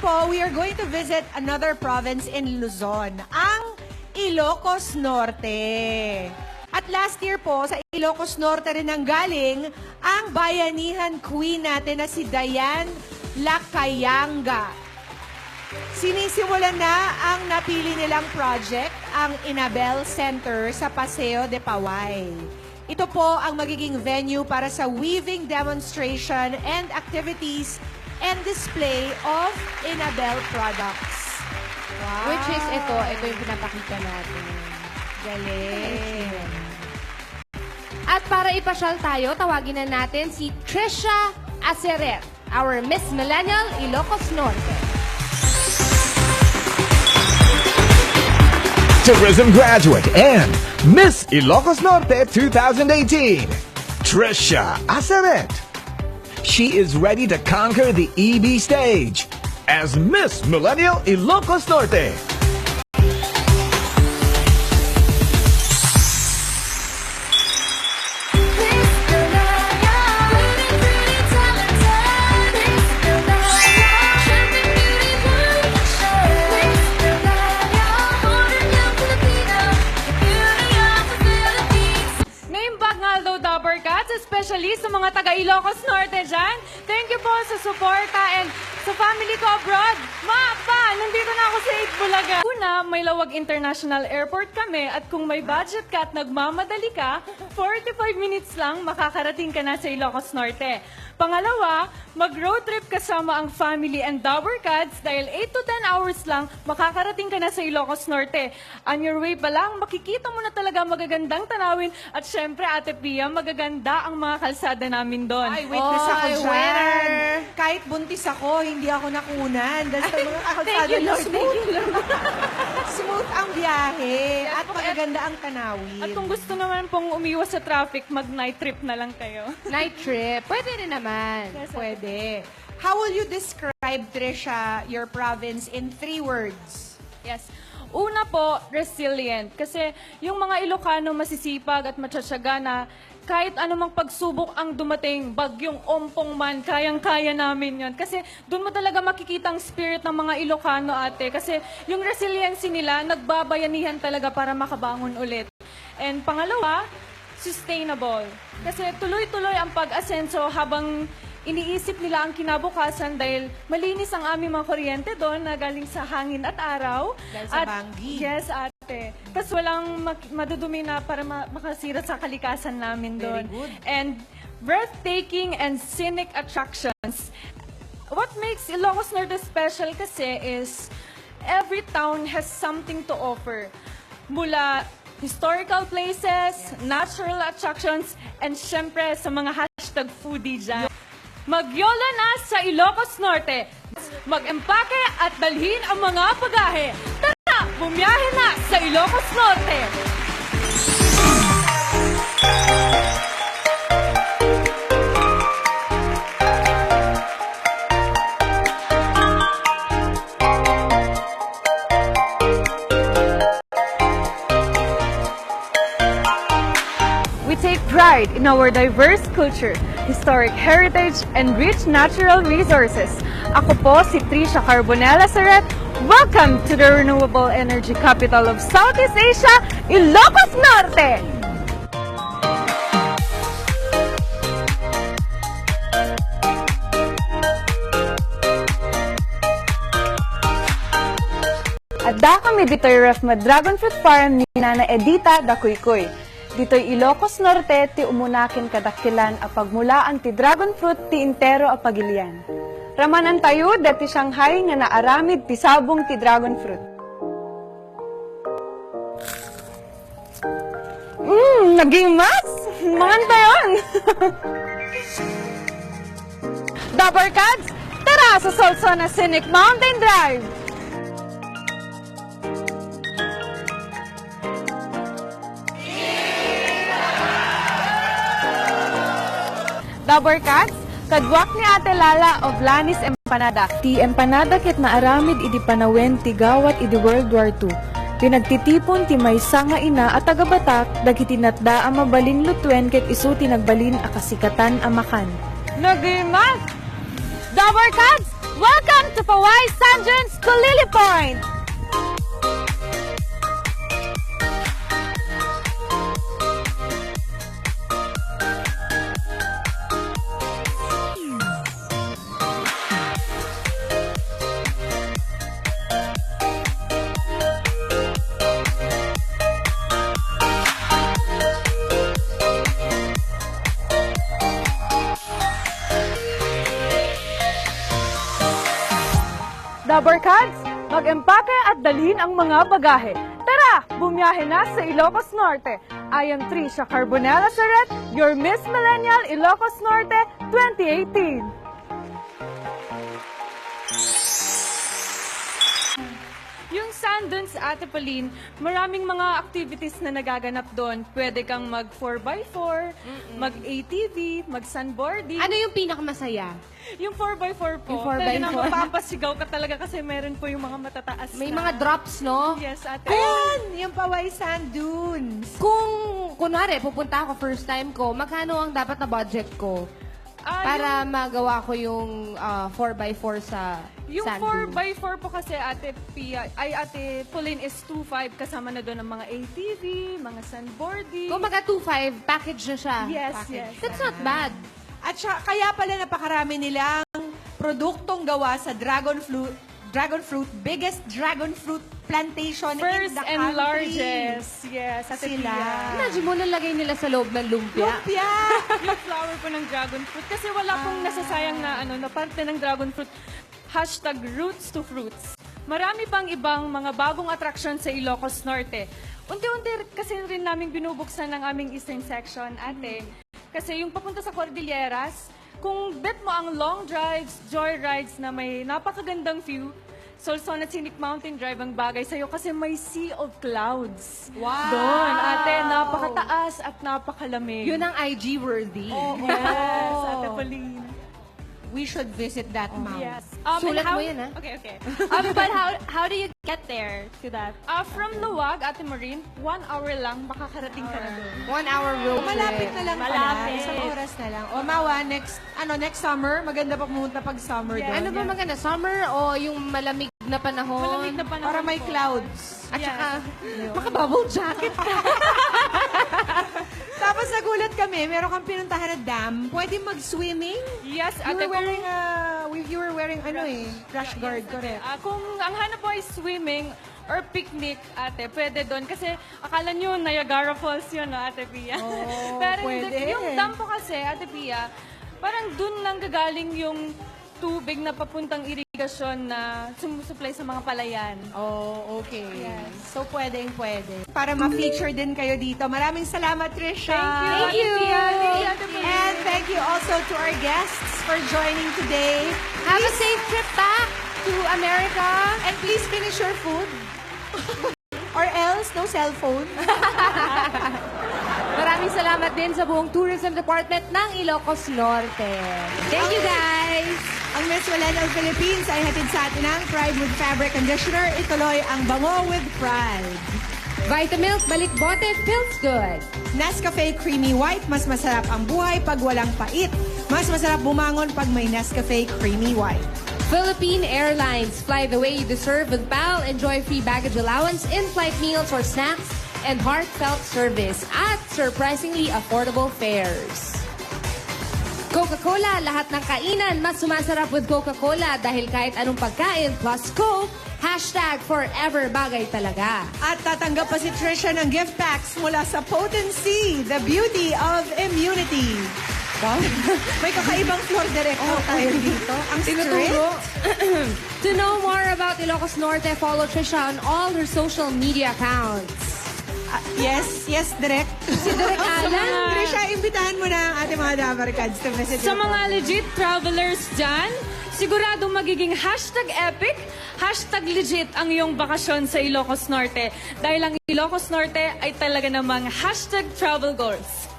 po, we are going to visit another province in Luzon, ang Ilocos Norte. At last year po, sa Ilocos Norte rin nanggaling ang bayanihan queen natin na si Diane Lacayanga. Sinisimulan na ang napili nilang project, ang Inabel Center sa Paseo de Paway. Ito po ang magiging venue para sa weaving demonstration and activities and display of Inabel products. Wow. Which is ito yung pinapakita natin. Galing. At para ipasyal tayo, tawagin na natin si Trisha Aceret, our Miss Millennial Ilocos Norte. Tourism graduate and Miss Ilocos Norte 2018, Trisha Aceret. She is ready to conquer the EB stage as Miss Millennial Ilocos Norte. Especially sa mga taga Ilocos Norte dyan. Thank you po sa suporta and sa family ko abroad. Nandito na ako sa 8 Bulaga. Una, may Lawag International Airport kami at kung may budget ka at nagmamadali ka, 45 minutes lang makakarating ka na sa Ilocos Norte. Pangalawa, mag-road trip kasama ang family and Dower Cats dahil 8 to 10 hours lang makakarating ka na sa Ilocos Norte. On your way pa lang, makikita mo na talaga magagandang tanawin at syempre, Ate Pia, magaganda ang mga kalsada namin doon. Ay, witness ako Oy, dyan. winner. Kahit buntis ako, hindi ako nakunan. Dahil sa mga kalsada you, na Lord. Thank you, Lord. smooth ang biyahe at magaganda ang tanawin. At kung gusto naman pong umiwas sa traffic, mag-night trip na lang kayo. Night trip, pwede rin naman. Pwede. How will you describe, Trisha, your province in 3 words? Yes. Una po, resilient. Kasi yung mga Ilocano masisipag at matsatsaga na kahit anumang pagsubok ang dumating, bagyong ompong man, kayang-kaya namin yon. Kasi doon mo talaga makikita ang spirit ng mga Ilocano, ate. Kasi yung resiliency nila, nagbabayanihan talaga para makabangon ulit. And pangalawa, sustainable. Kasi tuloy-tuloy ang pag-asenso habang iniisip nila ang kinabukasan dahil malinis ang aming mga kuryente doon na galing sa hangin at araw. Dahil sa Bangi. Yes, ate. Tapos walang madudumi na para makasira sa kalikasan namin doon. Very good. And breathtaking and scenic attractions. What makes Ilocos Norte special kasi is every town has something to offer. Mula historical places, natural attractions, and syempre sa mga hashtag foodie dyan. Magyolo na sa Ilocos Norte. Mag-empake at dalhin ang mga bagahe. Tara, bumiyahe na sa Ilocos Norte. We take pride in our diverse culture, historic heritage, and rich natural resources. Ako po si Trisha Carbonella Aceret. Welcome to the renewable energy capital of Southeast Asia, Ilocos Norte! Adda kami dito'y ref Dragon Fruit Farm ni Nana Edita Dakuykuy. Dito'y Ilocos Norte, ti umunakin kadakilan a pagmulaan ti dragon fruit ti intero a pagilian. Ramanan tayo dati Shanghai nga naaramid ti sabong ti dragon fruit. Naging mas! Mangan tayon! Dapper Cats, tara sa Solsona Scenic Mountain Drive! Dapper Cats, kadwak ni Ate Lala of Lanis Empanada. Ti empanada ket naaramid idi panawen ti gawat idi World War II. Pinagtitipon ti maysa nga ina at tagabatak dagiti natda a mabalin lutwen ket isu ti nagbalin a kasikatan a makan. Nagimat! Dapper Cats, Welcome to Pawai Sanjuns Kulili Point! Dabarkads, mag-empake at dalhin ang mga bagahe. Tara, bumiyahe na sa Ilocos Norte. I am Trisha Carbonella Seret, your Miss Millennial Ilocos Norte 2018. Yung Sanduns, Ate Pauline, maraming mga activities na nagaganap doon. Pwede kang mag 4x4, mag ATV, mag sunboarding. Ano yung pinakamasaya? Yung 4x4 po, Yung 4x4. pwede na mapapasigaw ka talaga kasi meron po yung mga matataas May na. mga drops, no? Yes, ate. Ayan, yung Pawai Sand Dunes. Kung, kunwari, pupunta ako first time ko, magkano ang dapat na budget ko? Para magawa ko yung 4x4 sa Yung sand dune. 4x4 po kasi Ate Pauline is 2.5 kasama na doon ng mga ATV, mga sunboarding. Kung magka 2.5, package na siya. Yes, Package. yes. That's not bad. At kaya pala napakarami nilang produktong gawa sa dragon fruit, biggest dragon fruit plantation in First the and country. largest. Yes, Ate Sila. Pia. Imagine mo nalagay nila sa loob ng lumpia. Lumpia! Yung flower po ng dragon fruit. Kasi wala pong nasasayang na parte ng dragon fruit. Hashtag roots to fruits. Marami pang ibang mga bagong atraksyon sa Ilocos Norte. Unti-unti kasi rin namin binubuksan ng aming eastern section, ate. Kasi yung papunta sa Cordilleras, kung bet mo ang long drives, joy rides na may napakagandang view, Solson at Scenic Mountain Drive ang bagay sa'yo kasi may sea of clouds. Wow! Doon, ate, napakataas at napakalamig. Yun ang IG worthy. Yes, Ate Pauline. We should visit that mountain. Yes. Sulat and mo yan, ah. Okay, okay. But how do you get there to that? From Luwag, Ate Maureen, 1 hour lang, makakarating ka na doon. 1 hour road trip. Malapit na lang pala. Malapit. Isang oras na lang. O Mawa, next summer, maganda pa pumunta pag summer Yeah. doon. Ano ba maganda? Summer o yung malamig na panahon? Malamig na panahon Para may po. clouds. At Yes. saka, maka-bubble jacket ka. Tapos nagulat kami, meron kang pinuntahan na dam. Pwede mag-swimming? Yes, You Ate. were wearing you were wearing rash guard, correct? Kung ang hanap mo ay swimming or picnic, ate, pwede doon. Kasi akala nyo, Niagara Falls yun, no, Ate Pia. Oh, Pero pwede. yung dam po kasi, Ate Pia, parang doon nang gagaling yung tubig na papuntang irigasyon na sumusupply sa mga palayan. Oh, okay. Yes. So, pwede. Para ma-feature din kayo dito. Maraming salamat, Trisha. Thank you, Ate Pia. Thank you, Ate Pauline. And thank you also to our guests for joining today. Have a safe trip back to America. And please finish your food. Or else, no cellphone. Maraming salamat din sa buong Tourism Department ng Ilocos Norte. Thank you, guys! Ang Miss Millennial Philippines ay hatid sa atin ng Pride with Fabric Conditioner. Ituloy ang bango with pride. Vitamilk, balik bote, feels good. Nescafe Creamy White, mas masarap ang buhay pag walang pait. Mas masarap bumangon pag may Nescafe Creamy White. Philippine Airlines, fly the way you deserve with PAL. Enjoy free baggage allowance, in-flight meals or snacks, and heartfelt service at surprisingly affordable fares. Coca-Cola, lahat ng kainan mas sumasarap with Coca-Cola dahil kahit anong pagkain plus Coke, hashtag forever bagay talaga. At tatanggap pa si Trisha ng gift packs mula sa Potency, the beauty of immunity. Wow. May kakaibang floor director tayo dito. Ang Tinuturo. strict. To know more about Ilocos Norte, follow Trisha on all her social media accounts. Yes, direct. Si Direk Alan. Trisha, imbitahan mo na ang ating mga Dabarkads to visit Sa your mga property. legit travelers dyan, siguradong magiging hashtag epic, hashtag legit ang iyong bakasyon sa Ilocos Norte. Dahil ang Ilocos Norte ay talaga namang hashtag travel goals.